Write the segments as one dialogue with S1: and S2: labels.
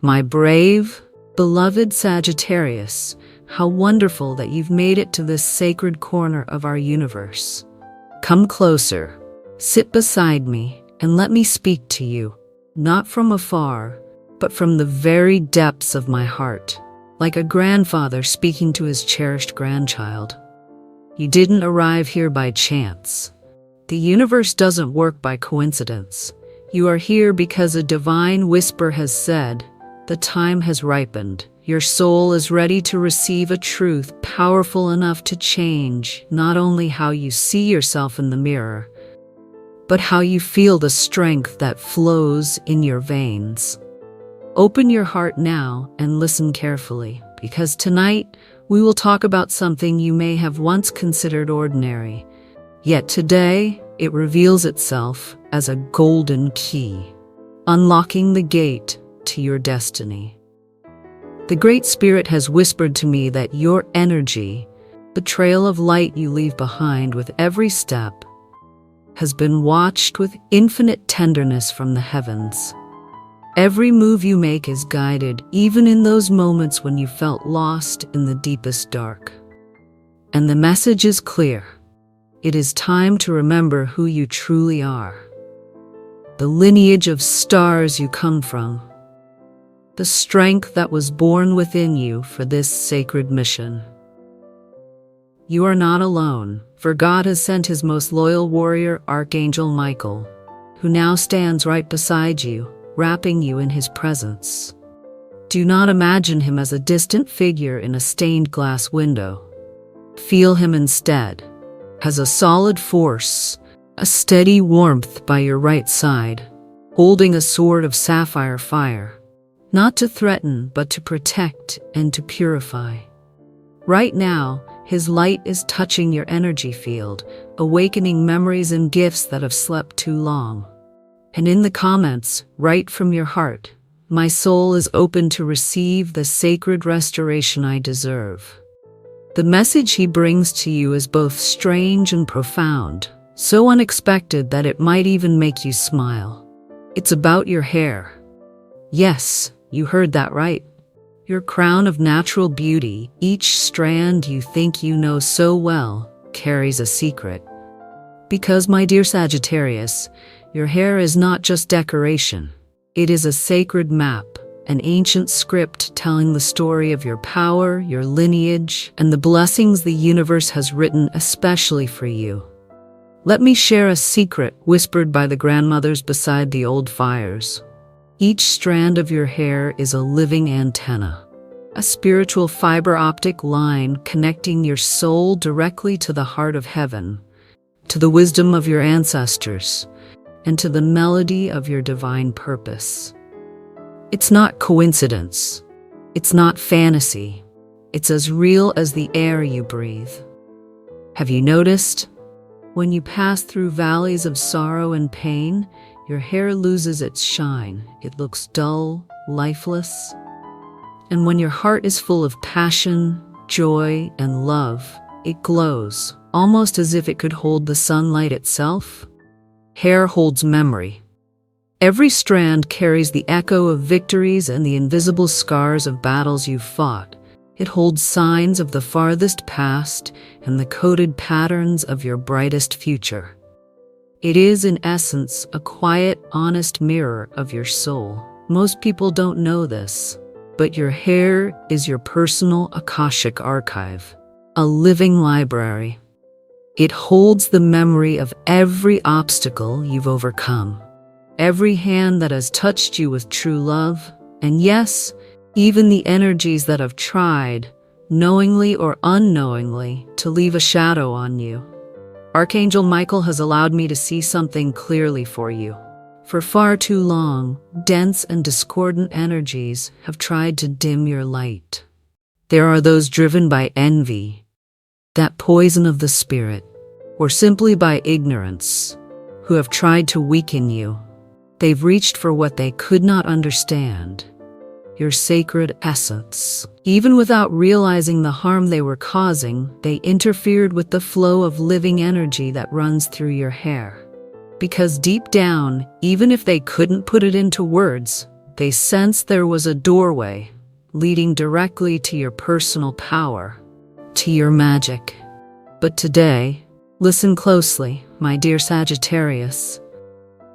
S1: My brave, beloved Sagittarius, how wonderful that you've made it to this sacred corner of our universe. Come closer, sit beside me, and let me speak to you, not from afar, but from the very depths of my heart, like a grandfather speaking to his cherished grandchild. You didn't arrive here by chance. The universe doesn't work by coincidence. You are here because a divine whisper has said, the time has ripened. Your soul is ready to receive a truth powerful enough to change not only how you see yourself in the mirror, but how you feel the strength that flows in your veins. Open your heart now and listen carefully, because tonight we will talk about something you may have once considered ordinary, yet today it reveals itself as a golden key, unlocking the gate to your destiny. The Great Spirit has whispered to me that your energy, the trail of light you leave behind with every step, has been watched with infinite tenderness from the heavens. Every move you make is guided, even in those moments when you felt lost in the deepest dark. And the message is clear. It is time to remember who you truly are. The lineage of stars you come from. The strength that was born within you for this sacred mission. You are not alone, for God has sent his most loyal warrior, Archangel Michael, who now stands right beside you, wrapping you in his presence. Do not imagine him as a distant figure in a stained glass window. Feel him instead as a solid force, a steady warmth by your right side, holding a sword of sapphire fire, not to threaten but to protect and to purify. Right now, his light is touching your energy field, awakening memories and gifts that have slept too long. And in the comments, right from your heart, my soul is open to receive the sacred restoration I deserve. The message he brings to you is both strange and profound, so unexpected that it might even make you smile. It's about your hair. Yes, you heard that right. Your crown of natural beauty, each strand you think you know so well, carries a secret. Because, my dear Sagittarius, your hair is not just decoration. It is a sacred map, an ancient script telling the story of your power, your lineage, and the blessings the universe has written especially for you. Let me share a secret whispered by the grandmothers beside the old fires. Each strand of your hair is a living antenna, a spiritual fiber optic line connecting your soul directly to the heart of heaven, to the wisdom of your ancestors, and to the melody of your divine purpose. It's not coincidence. It's not fantasy. It's as real as the air you breathe. Have you noticed? When you pass through valleys of sorrow and pain, your hair loses its shine. It looks dull, lifeless. And when your heart is full of passion, joy, and love, it glows, almost as if it could hold the sunlight itself. Hair holds memory. Every strand carries the echo of victories and the invisible scars of battles you've fought. It holds signs of the farthest past and the coded patterns of your brightest future. It is, in essence, a quiet, honest mirror of your soul. Most people don't know this, but your hair is your personal Akashic archive, a living library. It holds the memory of every obstacle you've overcome, every hand that has touched you with true love, and yes, even the energies that have tried, knowingly or unknowingly, to leave a shadow on you. Archangel Michael has allowed me to see something clearly for you. For far too long, dense and discordant energies have tried to dim your light. There are those driven by envy, that poison of the spirit, or simply by ignorance, who have tried to weaken you. They've reached for what they could not understand, your sacred essence. Even without realizing the harm they were causing, they interfered with the flow of living energy that runs through your hair. Because deep down, even if they couldn't put it into words, They sensed there was a doorway leading directly to your personal power, to your magic. But today, listen closely, my dear Sagittarius.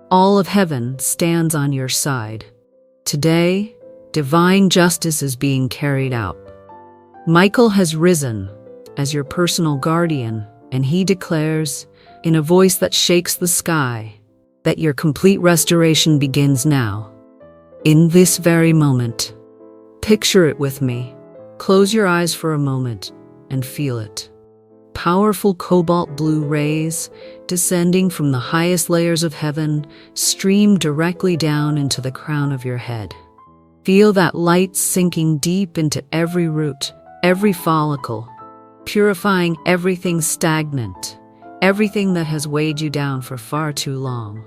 S1: All of heaven stands on your side. Today, divine justice is being carried out. Michael has risen as your personal guardian, and he declares, in a voice that shakes the sky, that your complete restoration begins now. In this very moment. Picture it with me. Close your eyes for a moment and feel it. Powerful cobalt blue rays, descending from the highest layers of heaven, stream directly down into the crown of your head. Feel that light sinking deep into every root, every follicle, purifying everything stagnant, everything that has weighed you down for far too long.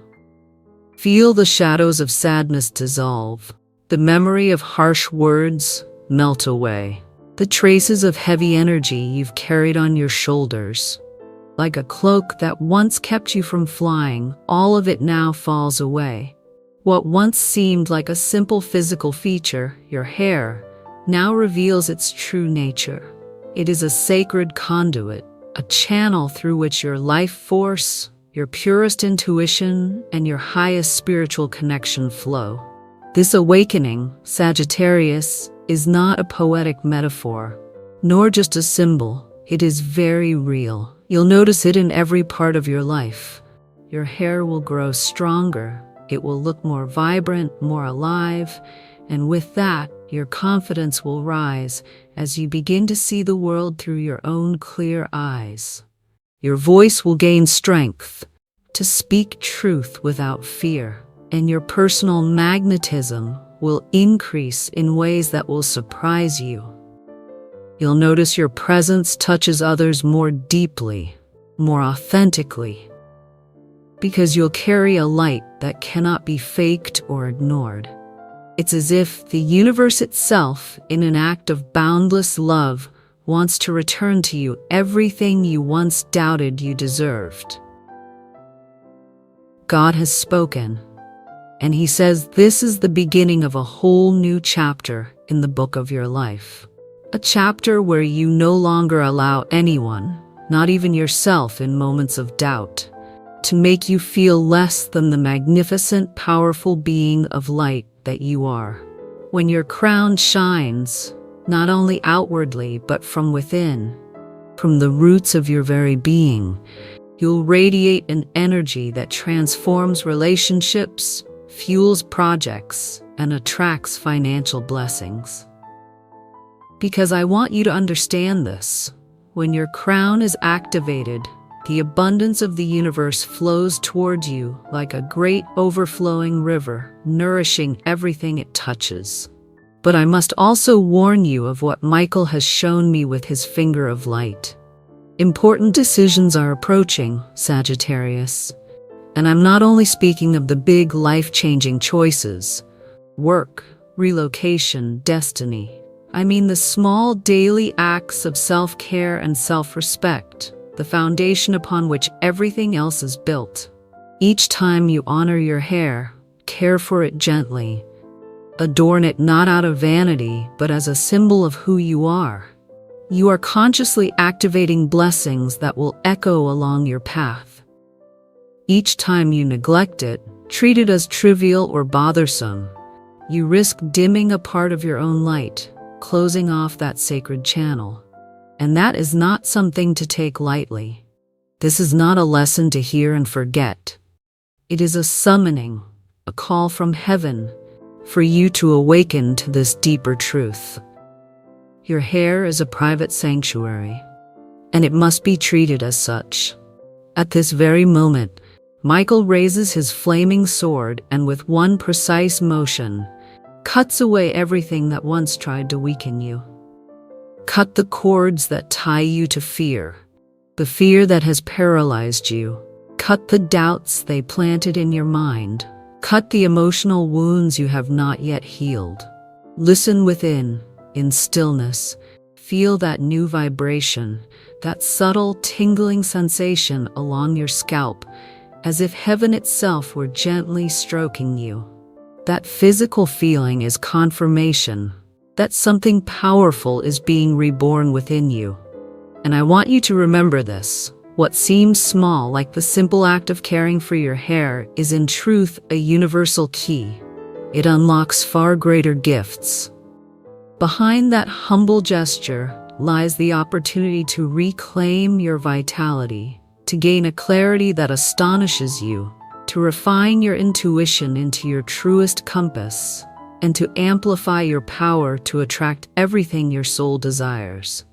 S1: Feel the shadows of sadness dissolve, the memory of harsh words melt away, the traces of heavy energy you've carried on your shoulders. Like a cloak that once kept you from flying, all of it now falls away. What once seemed like a simple physical feature, your hair, now reveals its true nature. It is a sacred conduit, a channel through which your life force, your purest intuition, and your highest spiritual connection flow. This awakening, Sagittarius, is not a poetic metaphor, nor just a symbol. It is very real. You'll notice it in every part of your life. Your hair will grow stronger. It will look more vibrant, more alive, and with that, your confidence will rise as you begin to see the world through your own clear eyes. Your voice will gain strength to speak truth without fear, and your personal magnetism will increase in ways that will surprise you. You'll notice your presence touches others more deeply, more authentically, because you'll carry a light that cannot be faked or ignored. It's as if the universe itself, in an act of boundless love, wants to return to you everything you once doubted you deserved. God has spoken, and He says this is the beginning of a whole new chapter in the book of your life. A chapter where you no longer allow anyone, not even yourself in moments of doubt, to make you feel less than the magnificent, powerful being of light that you are. When your crown shines, not only outwardly but from within, from the roots of your very being, you'll radiate an energy that transforms relationships, fuels projects, and attracts financial blessings. Because I want you to understand this. When your crown is activated, the abundance of the universe flows towards you like a great overflowing river, nourishing everything it touches. But I must also warn you of what Michael has shown me with his finger of light. Important decisions are approaching, Sagittarius. And I'm not only speaking of the big life-changing choices, work, relocation, destiny. I mean the small daily acts of self-care and self-respect, the foundation upon which everything else is built. Each time you honor your hair, care for it gently. Adorn it not out of vanity, but as a symbol of who you are. You are consciously activating blessings that will echo along your path. Each time you neglect it, treat it as trivial or bothersome, you risk dimming a part of your own light, closing off that sacred channel. And that is not something to take lightly. This is not a lesson to hear and forget. It is a summoning, a call from heaven, for you to awaken to this deeper truth. Your hair is a private sanctuary, and it must be treated as such. At this very moment, Michael raises his flaming sword and with one precise motion, cuts away everything that once tried to weaken you. Cut the cords that tie you to fear, the fear that has paralyzed you. Cut the doubts they planted in your mind. Cut the emotional wounds you have not yet healed. Listen within, in stillness. Feel that new vibration, that subtle tingling sensation along your scalp, as if heaven itself were gently stroking you. That physical feeling is confirmation that something powerful is being reborn within you. And I want you to remember this. What seems small, like the simple act of caring for your hair, is in truth a universal key. It unlocks far greater gifts. Behind that humble gesture lies the opportunity to reclaim your vitality, to gain a clarity that astonishes you, to refine your intuition into your truest compass, and to amplify your power to attract everything your soul desires.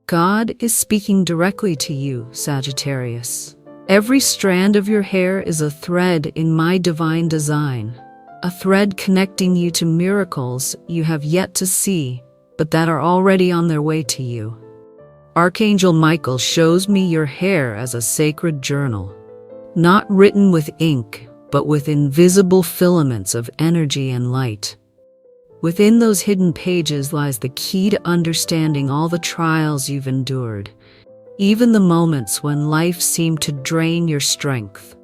S1: God is speaking directly to you, Sagittarius. Every strand of your hair is a thread in my divine design, a thread connecting you to miracles you have yet to see, but that are already on their way to you. Archangel Michael shows me your hair as a sacred journal, not written with ink, but with invisible filaments of energy and light. Within those hidden pages lies the key to understanding all the trials you've endured, even the moments when life seemed to drain your strength,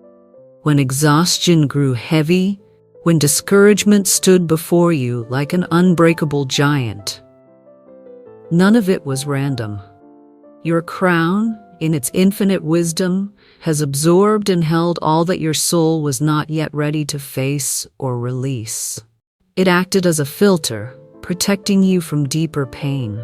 S1: when exhaustion grew heavy, when discouragement stood before you like an unbreakable giant. None of it was random. Your crown, in its infinite wisdom, has absorbed and held all that your soul was not yet ready to face or release. It acted as a filter, protecting you from deeper pain.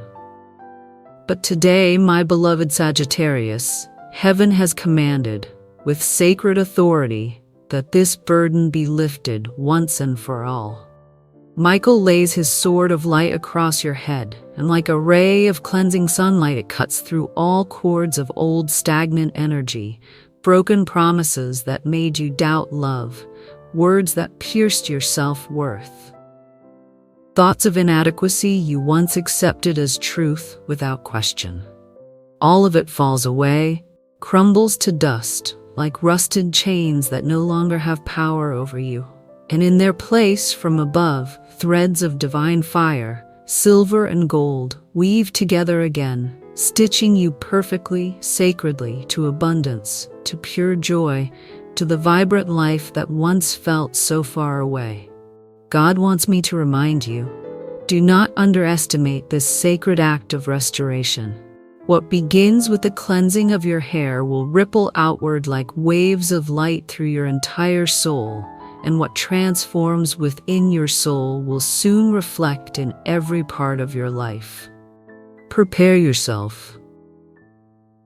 S1: But today, my beloved Sagittarius, heaven has commanded, with sacred authority, that this burden be lifted once and for all. Michael lays his sword of light across your head, and like a ray of cleansing sunlight, it cuts through all cords of old stagnant energy, broken promises that made you doubt love, words that pierced your self-worth. Thoughts of inadequacy you once accepted as truth without question. All of it falls away, crumbles to dust, like rusted chains that no longer have power over you. And in their place, from above, threads of divine fire, silver and gold, weave together again, stitching you perfectly, sacredly, to abundance, to pure joy, to the vibrant life that once felt so far away. God wants me to remind you, do not underestimate this sacred act of restoration. What begins with the cleansing of your hair will ripple outward like waves of light through your entire soul, and what transforms within your soul will soon reflect in every part of your life. Prepare yourself,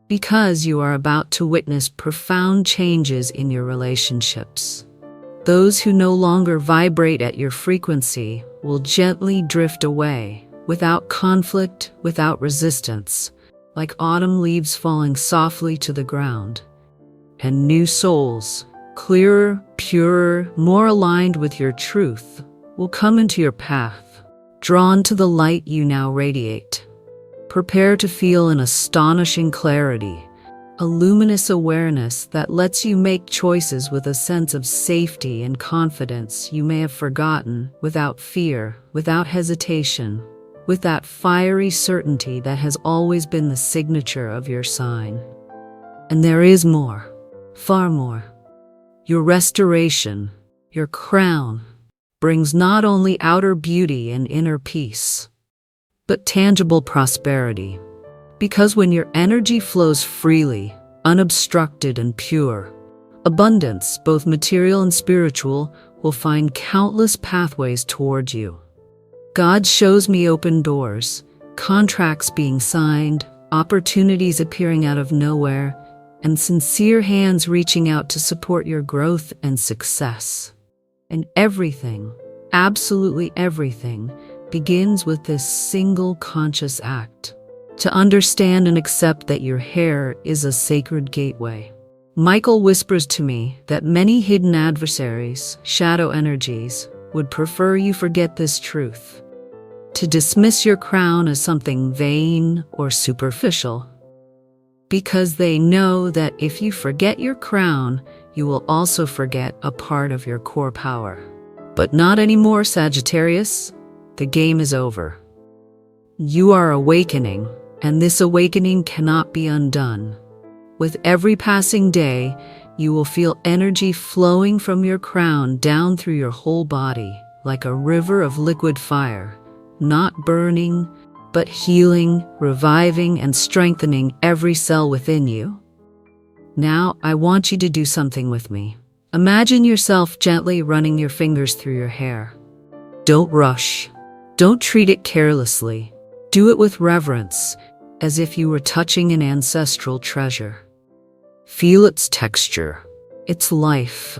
S1: because you are about to witness profound changes in your relationships. Those who no longer vibrate at your frequency will gently drift away, without conflict, without resistance, like autumn leaves falling softly to the ground. And new souls, clearer, purer, more aligned with your truth, will come into your path, drawn to the light you now radiate. Prepare to feel an astonishing clarity, a luminous awareness that lets you make choices with a sense of safety and confidence you may have forgotten, without fear, without hesitation, with that fiery certainty that has always been the signature of your sign. And there is more, far more. Your restoration, your crown, brings not only outer beauty and inner peace, but tangible prosperity. Because when your energy flows freely, unobstructed and pure, abundance, both material and spiritual, will find countless pathways toward you. God shows me open doors, contracts being signed, opportunities appearing out of nowhere, and sincere hands reaching out to support your growth and success. And everything, absolutely everything, begins with this single conscious act: to understand and accept that your hair is a sacred gateway. Michael whispers to me that many hidden adversaries, shadow energies, would prefer you forget this truth, to dismiss your crown as something vain or superficial, because they know that if you forget your crown, you will also forget a part of your core power. But not anymore, Sagittarius. The game is over. You are awakening, and this awakening cannot be undone. With every passing day, You will feel energy flowing from your crown down through your whole body, like a river of liquid fire, not burning, but healing, reviving, and strengthening every cell within you. Now, I want you to do something with me. Imagine yourself gently running your fingers through your hair. Don't rush. Don't treat it carelessly. Do it with reverence, as if you were touching an ancestral treasure. Feel its texture, its life,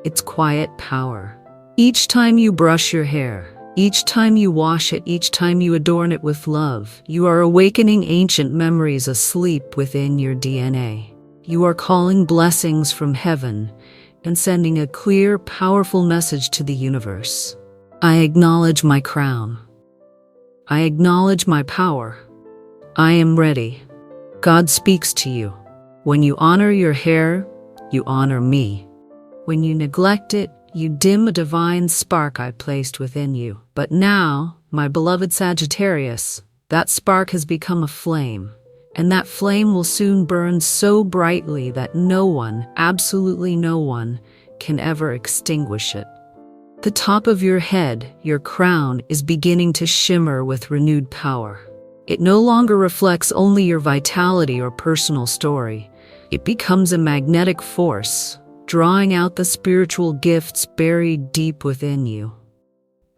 S1: its quiet power. Each time you brush your hair, each time you wash it, each time you adorn it with love, you are awakening ancient memories asleep within your DNA. You are calling blessings from heaven and sending a clear, powerful message to the universe. I acknowledge my crown. I acknowledge my power. I am ready. God speaks to you. When you honor your hair, you honor me. When you neglect it, you dim a divine spark I placed within you. But now, my beloved Sagittarius, that spark has become a flame, and that flame will soon burn so brightly that no one, absolutely no one, can ever extinguish it. The top of your head, your crown, is beginning to shimmer with renewed power. It no longer reflects only your vitality or personal story. It becomes a magnetic force, drawing out the spiritual gifts buried deep within you.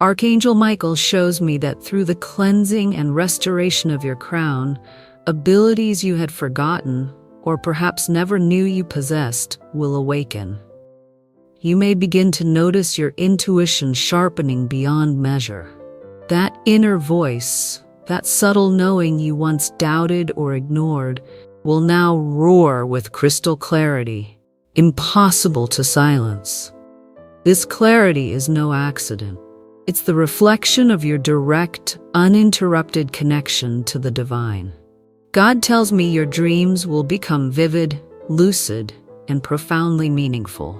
S1: Archangel Michael shows me that through the cleansing and restoration of your crown, abilities you had forgotten, or perhaps never knew you possessed, will awaken. You may begin to notice your intuition sharpening beyond measure. That inner voice, that subtle knowing you once doubted or ignored, will now roar with crystal clarity, impossible to silence. This clarity is no accident. It's the reflection of your direct, uninterrupted connection to the divine. God tells me your dreams will become vivid, lucid, and profoundly meaningful.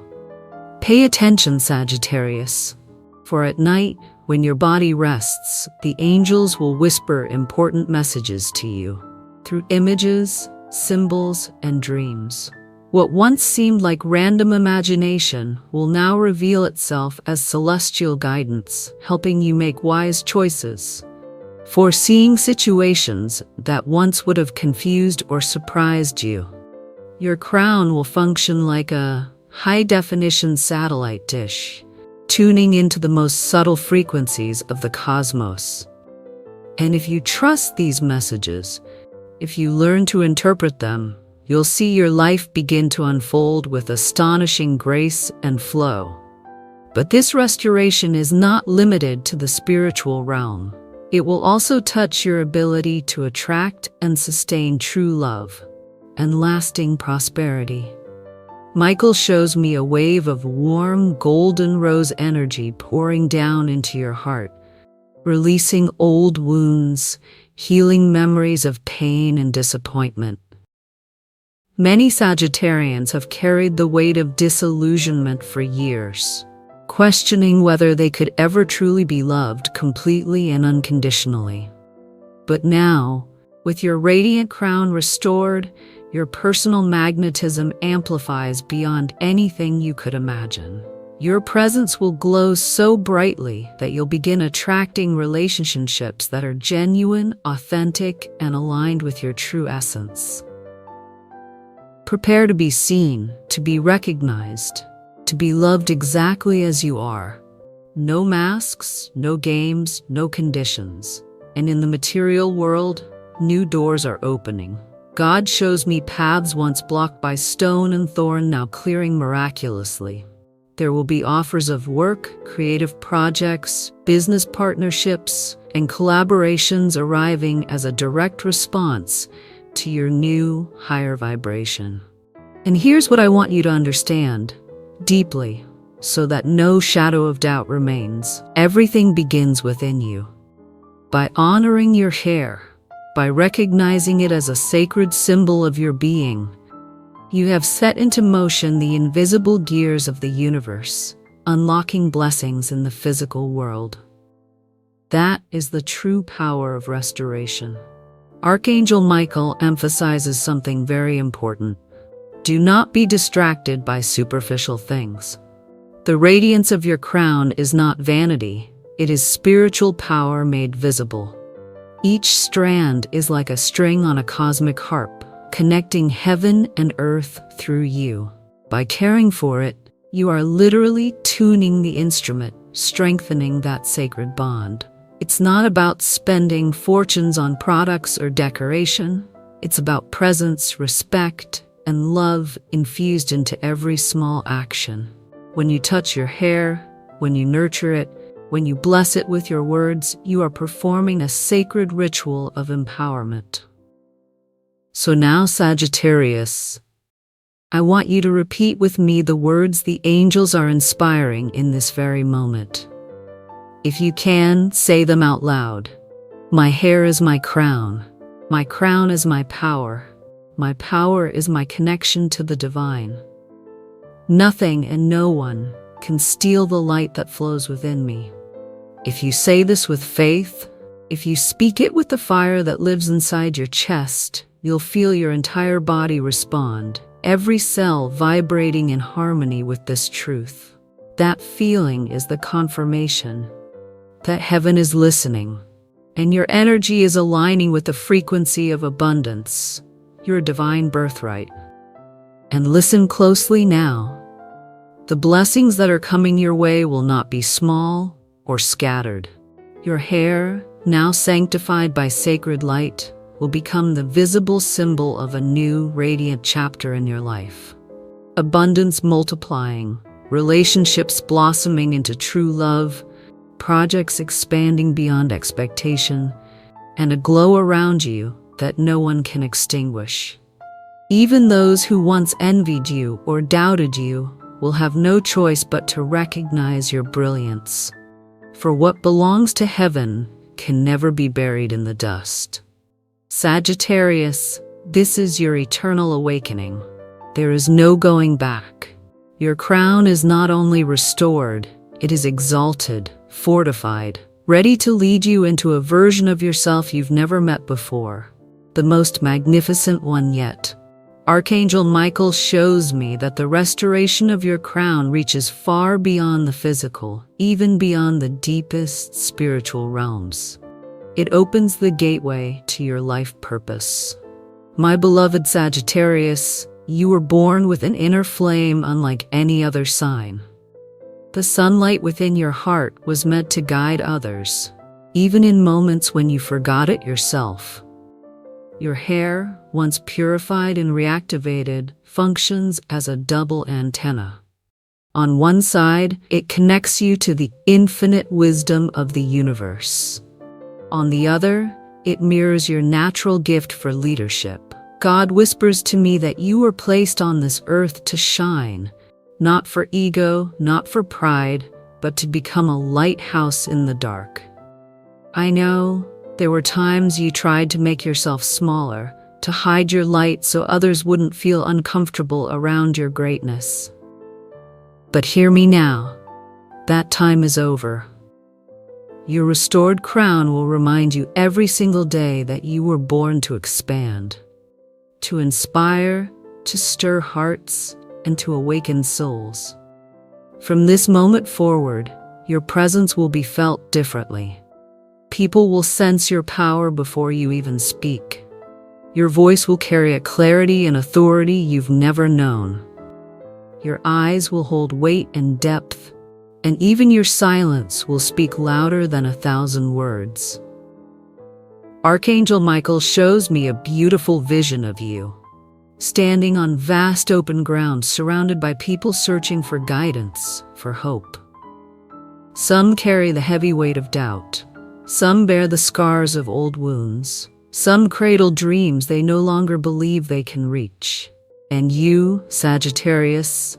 S1: Pay attention, Sagittarius, for at night, when your body rests, the angels will whisper important messages to you through images, symbols, and dreams. What once seemed like random imagination will now reveal itself as celestial guidance, helping you make wise choices, foreseeing situations that once would have confused or surprised you. Your crown will function like a high-definition satellite dish, tuning into the most subtle frequencies of the cosmos. And if you trust these messages, if you learn to interpret them, you'll see your life begin to unfold with astonishing grace and flow. But this restoration is not limited to the spiritual realm. It will also touch your ability to attract and sustain true love and lasting prosperity. Michael shows me a wave of warm, golden rose energy pouring down into your heart, releasing old wounds, healing memories of pain and disappointment. Many Sagittarians have carried the weight of disillusionment for years, questioning whether they could ever truly be loved completely and unconditionally. But now, with your radiant crown restored, your personal magnetism amplifies beyond anything you could imagine. Your presence will glow so brightly that you'll begin attracting relationships that are genuine, authentic, and aligned with your true essence. Prepare to be seen, to be recognized, to be loved exactly as you are. No masks, no games, no conditions. And in the material world, new doors are opening. God shows me paths once blocked by stone and thorn now clearing miraculously. There will be offers of work, creative projects, business partnerships, and collaborations arriving as a direct response to your new, higher vibration. And here's what I want you to understand deeply, so that no shadow of doubt remains. Everything begins within you. By honoring your hair, by recognizing it as a sacred symbol of your being, you have set into motion the invisible gears of the universe, unlocking blessings in the physical world. That is the true power of restoration. Archangel Michael emphasizes something very important. Do not be distracted by superficial things. The radiance of your crown is not vanity, it is spiritual power made visible. Each strand is like a string on a cosmic harp, connecting heaven and earth through you. By caring for it, you are literally tuning the instrument, strengthening that sacred bond. It's not about spending fortunes on products or decoration. It's about presence, respect, and love infused into every small action. When you touch your hair, when you nurture it, when you bless it with your words, you are performing a sacred ritual of empowerment. So now, Sagittarius, I want you to repeat with me the words the angels are inspiring in this very moment. If you can, say them out loud. My hair is my crown. My crown is my power. My power is my connection to the divine. Nothing and no one can steal the light that flows within me. If you say this with faith, if you speak it with the fire that lives inside your chest, you'll feel your entire body respond, every cell vibrating in harmony with this truth. That feeling is the confirmation that heaven is listening, and your energy is aligning with the frequency of abundance, your divine birthright. And listen closely now. The blessings that are coming your way will not be small or scattered. Your hair, now sanctified by sacred light, will become the visible symbol of a new, radiant chapter in your life. Abundance multiplying, relationships blossoming into true love, projects expanding beyond expectation, and a glow around you that no one can extinguish. Even those who once envied you or doubted you will have no choice but to recognize your brilliance. For what belongs to heaven can never be buried in the dust. Sagittarius, this is your eternal awakening. There is no going back. Your crown is not only restored, it is exalted, fortified, ready to lead you into a version of yourself you've never met before, the most magnificent one yet. Archangel Michael shows me that the restoration of your crown reaches far beyond the physical, even beyond the deepest spiritual realms. It opens the gateway to your life purpose. My beloved Sagittarius, you were born with an inner flame unlike any other sign. The sunlight within your heart was meant to guide others, even in moments when you forgot it yourself. Your hair, once purified and reactivated, functions as a double antenna. On one side, it connects you to the infinite wisdom of the universe. On the other, it mirrors your natural gift for leadership. God whispers to me that you were placed on this earth to shine, not for ego, not for pride, but to become a lighthouse in the dark. I know there were times you tried to make yourself smaller, to hide your light so others wouldn't feel uncomfortable around your greatness. But hear me now. That time is over. Your restored crown will remind you every single day that you were born to expand, to inspire, to stir hearts, and to awaken souls. From this moment forward, your presence will be felt differently. People will sense your power before you even speak. Your voice will carry a clarity and authority you've never known. Your eyes will hold weight and depth, and even your silence will speak louder than 1,000 words. Archangel Michael shows me a beautiful vision of you, standing on vast open ground surrounded by people searching for guidance, for hope. Some carry the heavy weight of doubt. Some bear the scars of old wounds. Some cradle dreams they no longer believe they can reach. And you, Sagittarius,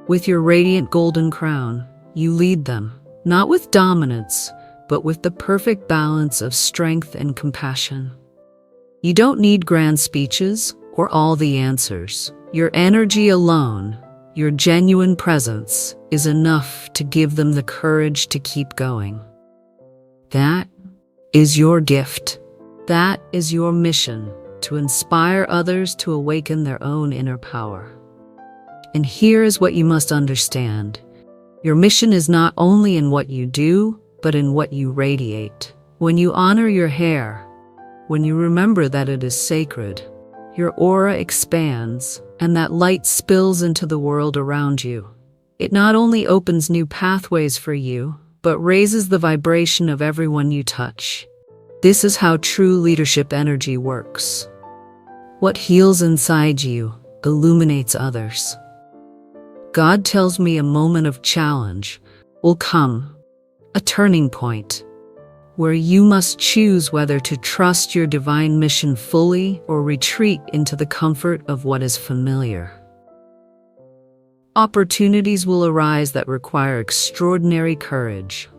S1: with your radiant golden crown, you lead them, not with dominance, but with the perfect balance of strength and compassion. You don't need grand speeches or all the answers. Your energy alone, your genuine presence, is enough to give them the courage to keep going. That is your gift. That is your mission, to inspire others to awaken their own inner power. And here is what you must understand. Your mission is not only in what you do, but in what you radiate. When you honor your hair, when you remember that it is sacred, your aura expands, and that light spills into the world around you. It not only opens new pathways for you, but raises the vibration of everyone you touch. This is how true leadership energy works. What heals inside you illuminates others. God tells me a moment of challenge will come, a turning point, where you must choose whether to trust your divine mission fully or retreat into the comfort of what is familiar. Opportunities will arise that require extraordinary courage,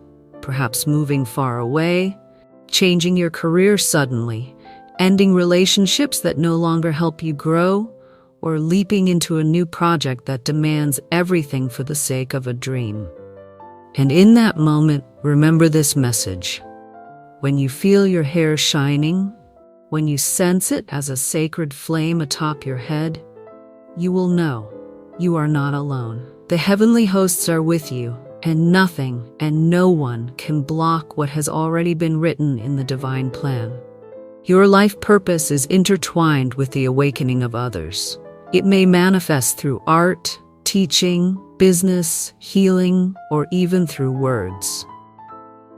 S1: perhaps moving far away, changing your career suddenly, ending relationships that no longer help you grow, or leaping into a new project that demands everything for the sake of a dream. And in that moment, remember this message. When you feel your hair shining, when you sense it as a sacred flame atop your head, you will know you are not alone. The heavenly hosts are with you, and nothing and no one can block what has already been written in the divine plan. Your life purpose is intertwined with the awakening of others. It may manifest through art, teaching, business, healing, or even through words.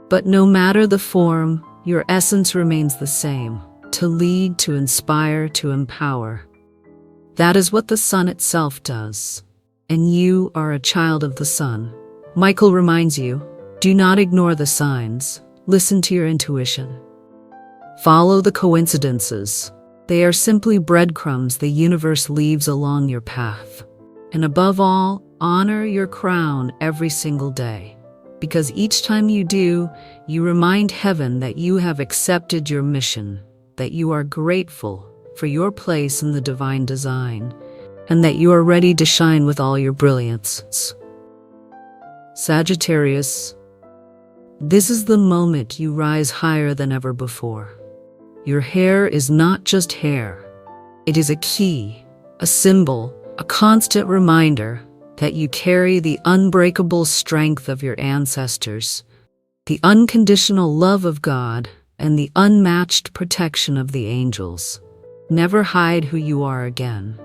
S1: But no matter the form, your essence remains the same: to lead, to inspire, to empower. That is what the sun itself does. And you are a child of the sun. Michael reminds you, do not ignore the signs. Listen to your intuition. Follow the coincidences. They are simply breadcrumbs the universe leaves along your path. And above all, honor your crown every single day. Because each time you do, you remind heaven that you have accepted your mission, that you are grateful for your place in the divine design, and that you are ready to shine with all your brilliance. Sagittarius, this is the moment you rise higher than ever before. Your hair is not just hair. It is a key, a symbol, a constant reminder that you carry the unbreakable strength of your ancestors, the unconditional love of God, and the unmatched protection of the angels. Never hide who you are again.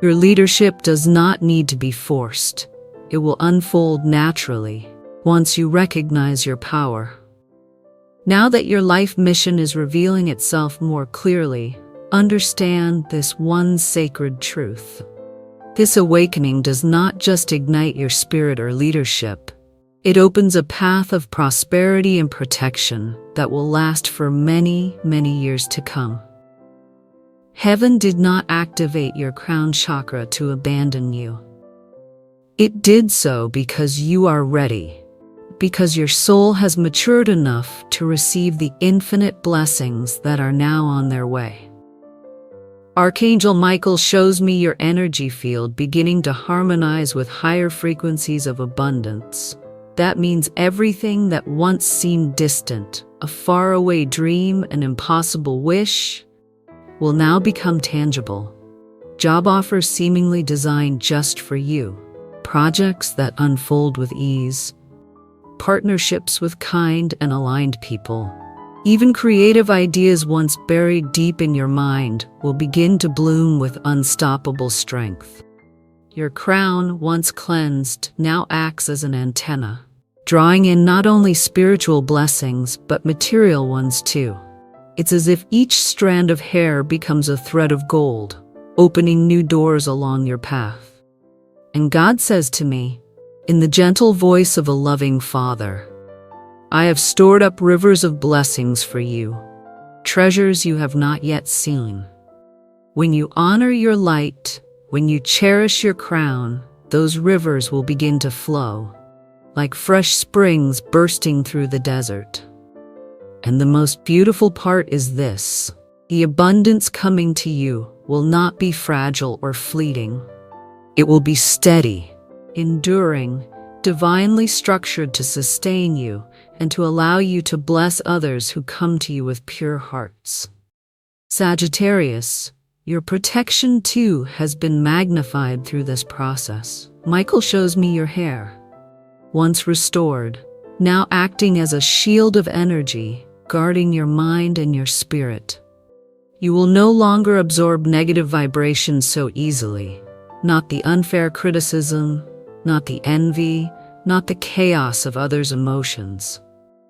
S1: Your leadership does not need to be forced. It will unfold naturally once you recognize your power. Now that your life mission is revealing itself more clearly, understand this one sacred truth. This awakening does not just ignite your spirit or leadership. It opens a path of prosperity and protection that will last for many, many years to come. Heaven did not activate your crown chakra to abandon you. It did so because you are ready, because your soul has matured enough to receive the infinite blessings that are now on their way. Archangel Michael shows me your energy field beginning to harmonize with higher frequencies of abundance. That means everything that once seemed distant, a faraway dream, an impossible wish, will now become tangible. Job offers seemingly designed just for you, projects that unfold with ease, partnerships with kind and aligned people. Even creative ideas once buried deep in your mind will begin to bloom with unstoppable strength. Your crown, once cleansed, now acts as an antenna, drawing in not only spiritual blessings but material ones too. It's as if each strand of hair becomes a thread of gold, opening new doors along your path. And God says to me, in the gentle voice of a loving father, I have stored up rivers of blessings for you, treasures you have not yet seen. When you honor your light, when you cherish your crown, those rivers will begin to flow, like fresh springs bursting through the desert. And the most beautiful part is this: the abundance coming to you will not be fragile or fleeting. It will be steady, enduring, divinely structured to sustain you and to allow you to bless others who come to you with pure hearts. Sagittarius, Your protection, too, has been magnified through this process. Michael shows me your hair, once restored, now acting as a shield of energy, guarding your mind and your spirit. You will no longer absorb negative vibrations so easily. Not the unfair criticism, not the envy, not the chaos of others' emotions.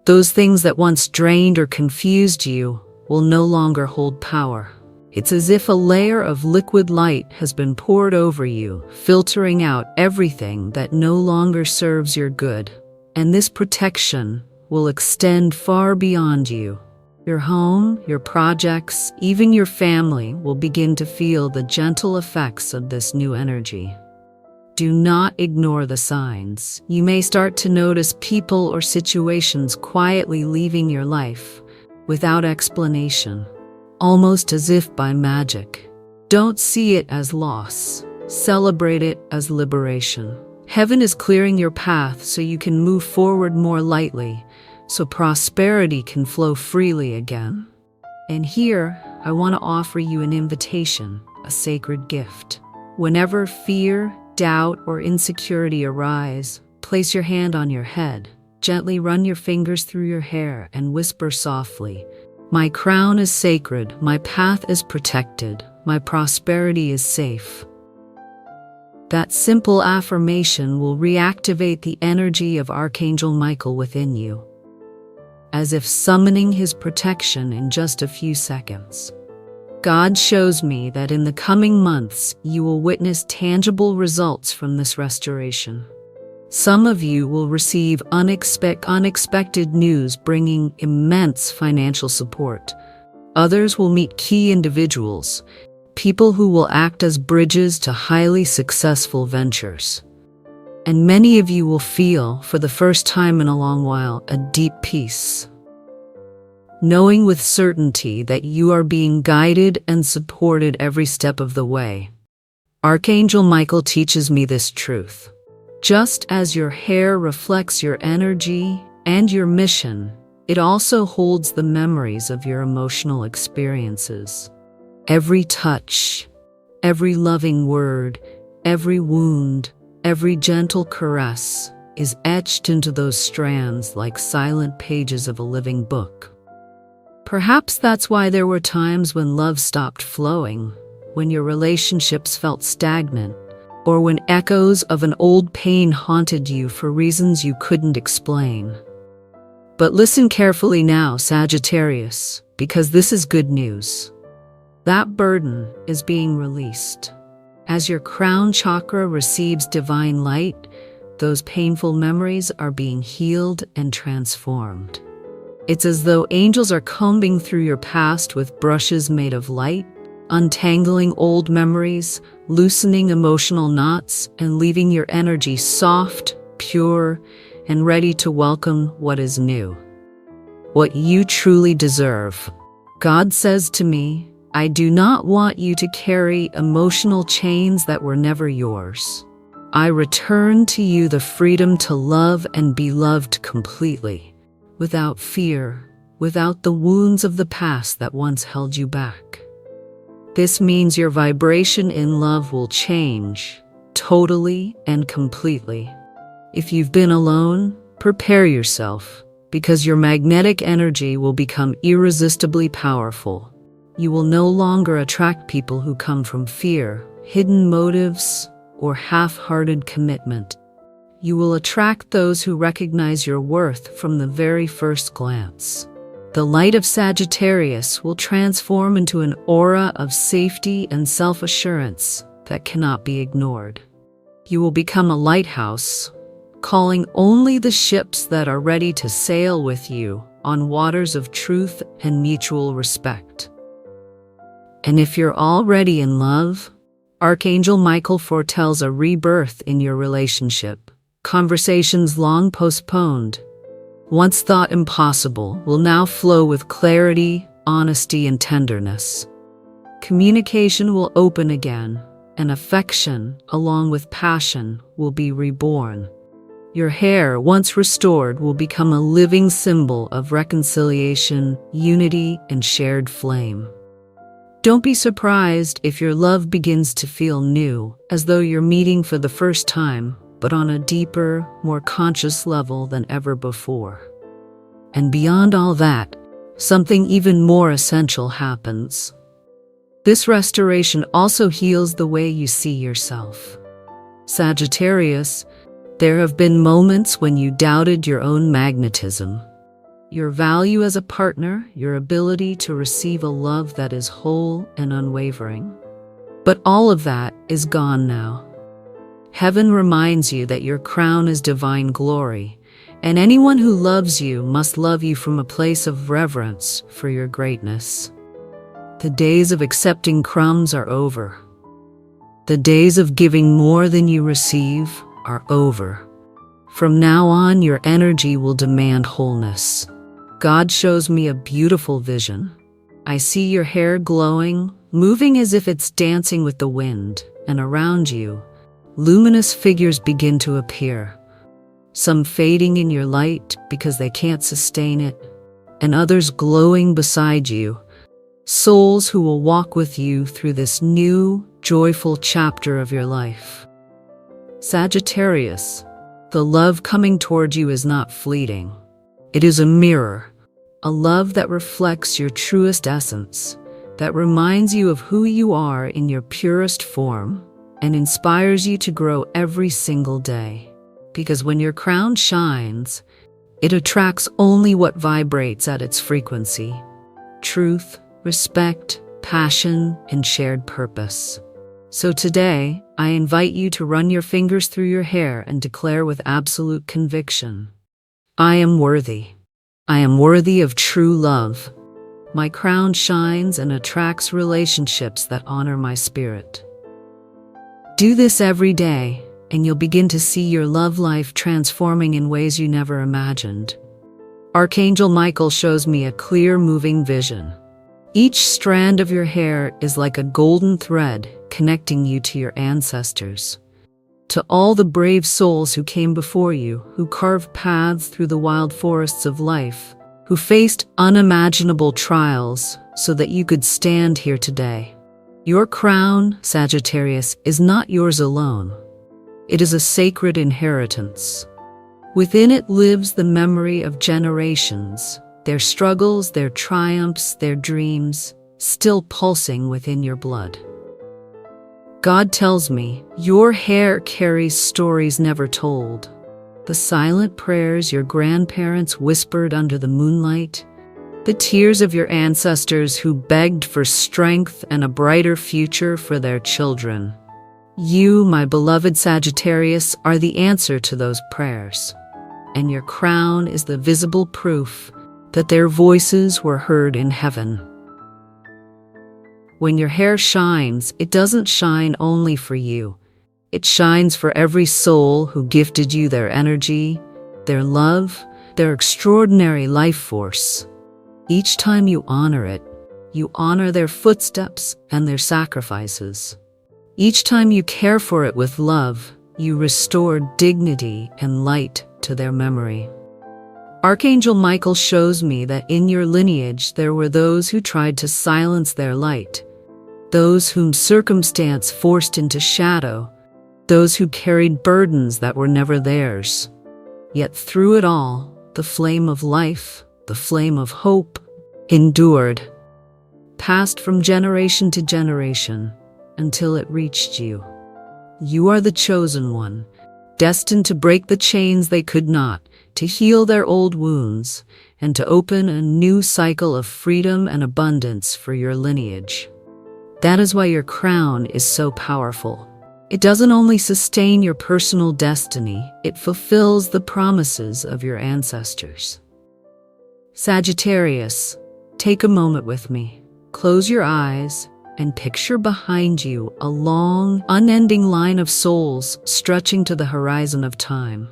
S1: Those things that once drained or confused you will no longer hold power. It's as if a layer of liquid light has been poured over you, filtering out everything that no longer serves your good. And this protection will extend far beyond you. Your home, your projects, even your family will begin to feel the gentle effects of this new energy. Do not ignore the signs. You may start to notice people or situations quietly leaving your life without explanation, almost as if by magic. Don't see it as loss. Celebrate it as liberation. Heaven is clearing your path so you can move forward more lightly, so prosperity can flow freely again. And here, I want to offer you an invitation, a sacred gift. Whenever fear, doubt, or insecurity arise, place your hand on your head. Gently run your fingers through your hair and whisper softly, "My crown is sacred, my path is protected, my prosperity is safe." That simple affirmation will reactivate the energy of Archangel Michael within you, as if summoning his protection in just a few seconds. God shows me that in the coming months, you will witness tangible results from this restoration. Some of you will receive unexpected news bringing immense financial support. Others will meet key individuals, people who will act as bridges to highly successful ventures. And many of you will feel, for the first time in a long while, a deep peace, knowing with certainty that you are being guided and supported every step of the way. Archangel Michael teaches me this truth. Just as your hair reflects your energy and your mission, it also holds the memories of your emotional experiences. Every touch, every loving word, every wound, every gentle caress is etched into those strands like silent pages of a living book. Perhaps that's why there were times when love stopped flowing, when your relationships felt stagnant, or when echoes of an old pain haunted you for reasons you couldn't explain. But listen carefully now, Sagittarius, because this is good news. That burden is being released. As your crown chakra receives divine light, those painful memories are being healed and transformed. It's as though angels are combing through your past with brushes made of light, untangling old memories, loosening emotional knots, and leaving your energy soft, pure, and ready to welcome what is new. What you truly deserve. God says to me, I do not want you to carry emotional chains that were never yours. I return to you the freedom to love and be loved completely, without fear, without the wounds of the past that once held you back. This means your vibration in love will change, totally and completely. If you've been alone, prepare yourself, because your magnetic energy will become irresistibly powerful. You will no longer attract people who come from fear, hidden motives, or half-hearted commitment. You will attract those who recognize your worth from the very first glance. The light of Sagittarius will transform into an aura of safety and self-assurance that cannot be ignored. You will become a lighthouse, calling only the ships that are ready to sail with you on waters of truth and mutual respect. And if you're already in love, Archangel Michael foretells a rebirth in your relationship. Conversations long postponed, once thought impossible, will now flow with clarity, honesty, and tenderness. Communication will open again, and affection, along with passion, will be reborn. Your hair, once restored, will become a living symbol of reconciliation, unity, and shared flame. Don't be surprised if your love begins to feel new, as though you're meeting for the first time, but on a deeper, more conscious level than ever before. And beyond all that, something even more essential happens. This restoration also heals the way you see yourself. Sagittarius, there have been moments when you doubted your own magnetism, your value as a partner, your ability to receive a love that is whole and unwavering. But all of that is gone now. Heaven reminds you that your crown is divine glory, and anyone who loves you must love you from a place of reverence for your greatness. The days of accepting crumbs are over. The days of giving more than you receive are over. From now on, your energy will demand wholeness. God shows me a beautiful vision. I see your hair glowing, moving as if it's dancing with the wind, and around you, luminous figures begin to appear. Some fading in your light because they can't sustain it, and others glowing beside you, souls who will walk with you through this new, joyful chapter of your life. Sagittarius, the love coming toward you is not fleeting. It is a mirror, a love that reflects your truest essence, that reminds you of who you are in your purest form, and inspires you to grow every single day. Because when your crown shines, it attracts only what vibrates at its frequency: truth, respect, passion, and shared purpose. So today, I invite you to run your fingers through your hair and declare with absolute conviction, I am worthy. I am worthy of true love. My crown shines and attracts relationships that honor my spirit. Do this every day, and you'll begin to see your love life transforming in ways you never imagined. Archangel Michael shows me a clear, moving vision. Each strand of your hair is like a golden thread connecting you to your ancestors, to all the brave souls who came before you, who carved paths through the wild forests of life, who faced unimaginable trials so that you could stand here today. Your crown, Sagittarius, is not yours alone. It is a sacred inheritance. Within it lives the memory of generations, their struggles, their triumphs, their dreams, still pulsing within your blood. God tells me your hair carries stories never told. The silent prayers your grandparents whispered under the moonlight, the tears of your ancestors who begged for strength and a brighter future for their children. You, my beloved Sagittarius, are the answer to those prayers, and your crown is the visible proof that their voices were heard in heaven. When your hair shines, it doesn't shine only for you. It shines for every soul who gifted you their energy, their love, their extraordinary life force. Each time you honor it, you honor their footsteps and their sacrifices. Each time you care for it with love, you restore dignity and light to their memory. Archangel Michael shows me that in your lineage there were those who tried to silence their light, those whom circumstance forced into shadow, those who carried burdens that were never theirs. Yet through it all, the flame of life, the flame of hope, endured, passed from generation to generation until it reached you. You are the chosen one, destined to break the chains they could not, to heal their old wounds, and to open a new cycle of freedom and abundance for your lineage. That is why your crown is so powerful. It doesn't only sustain your personal destiny, it fulfills the promises of your ancestors. Sagittarius, take a moment with me. Close your eyes and picture behind you a long, unending line of souls stretching to the horizon of time.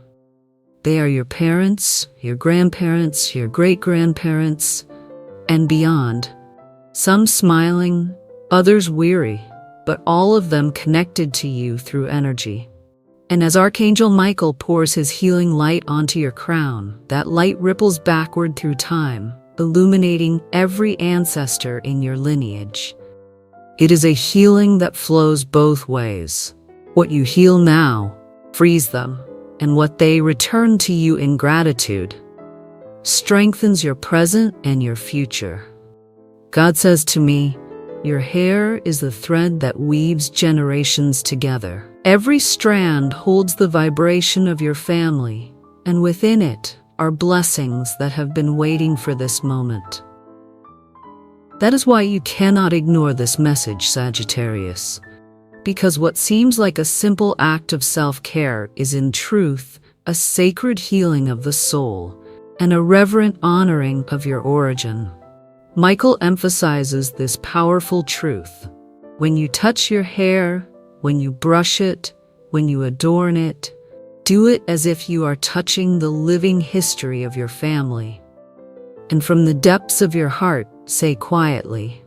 S1: They are your parents, your grandparents, your great-grandparents, and beyond. Some smiling, others weary, but all of them connected to you through energy. And as Archangel Michael pours his healing light onto your crown, that light ripples backward through time, illuminating every ancestor in your lineage. It is a healing that flows both ways. What you heal now frees them, and what they return to you in gratitude strengthens your present and your future. God says to me, your hair is the thread that weaves generations together. Every strand holds the vibration of your family, and within it are blessings that have been waiting for this moment. That is why you cannot ignore this message, Sagittarius, because what seems like a simple act of self-care is in truth a sacred healing of the soul and a reverent honoring of your origin. Michael emphasizes this powerful truth. When you touch your hair, when you brush it, when you adorn it, do it as if you are touching the living history of your family. And from the depths of your heart, say quietly,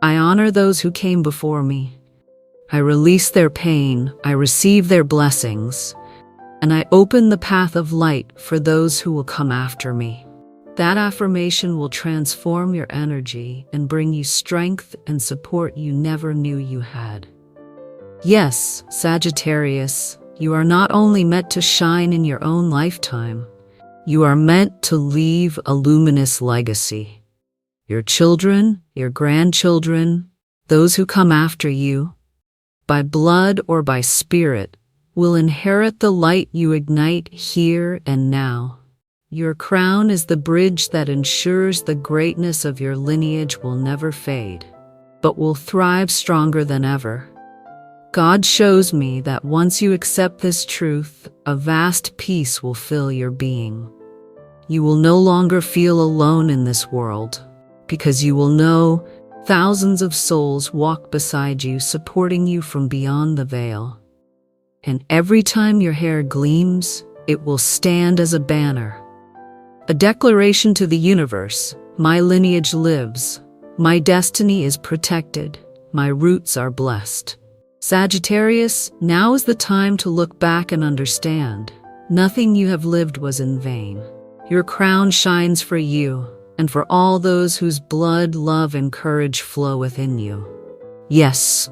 S1: I honor those who came before me. I release their pain, I receive their blessings, and I open the path of light for those who will come after me. That affirmation will transform your energy and bring you strength and support you never knew you had. Yes, Sagittarius, you are not only meant to shine in your own lifetime, you are meant to leave a luminous legacy. Your children, your grandchildren, those who come after you, by blood or by spirit, will inherit the light you ignite here and now. Your crown is the bridge that ensures the greatness of your lineage will never fade, but will thrive stronger than ever. God shows me that once you accept this truth, a vast peace will fill your being. You will no longer feel alone in this world, because you will know thousands of souls walk beside you, supporting you from beyond the veil. And every time your hair gleams, it will stand as a banner, a declaration to the universe, my lineage lives, my destiny is protected, my roots are blessed. Sagittarius, now is the time to look back and understand. Nothing you have lived was in vain. Your crown shines for you, and for all those whose blood, love, and courage flow within you. Yes,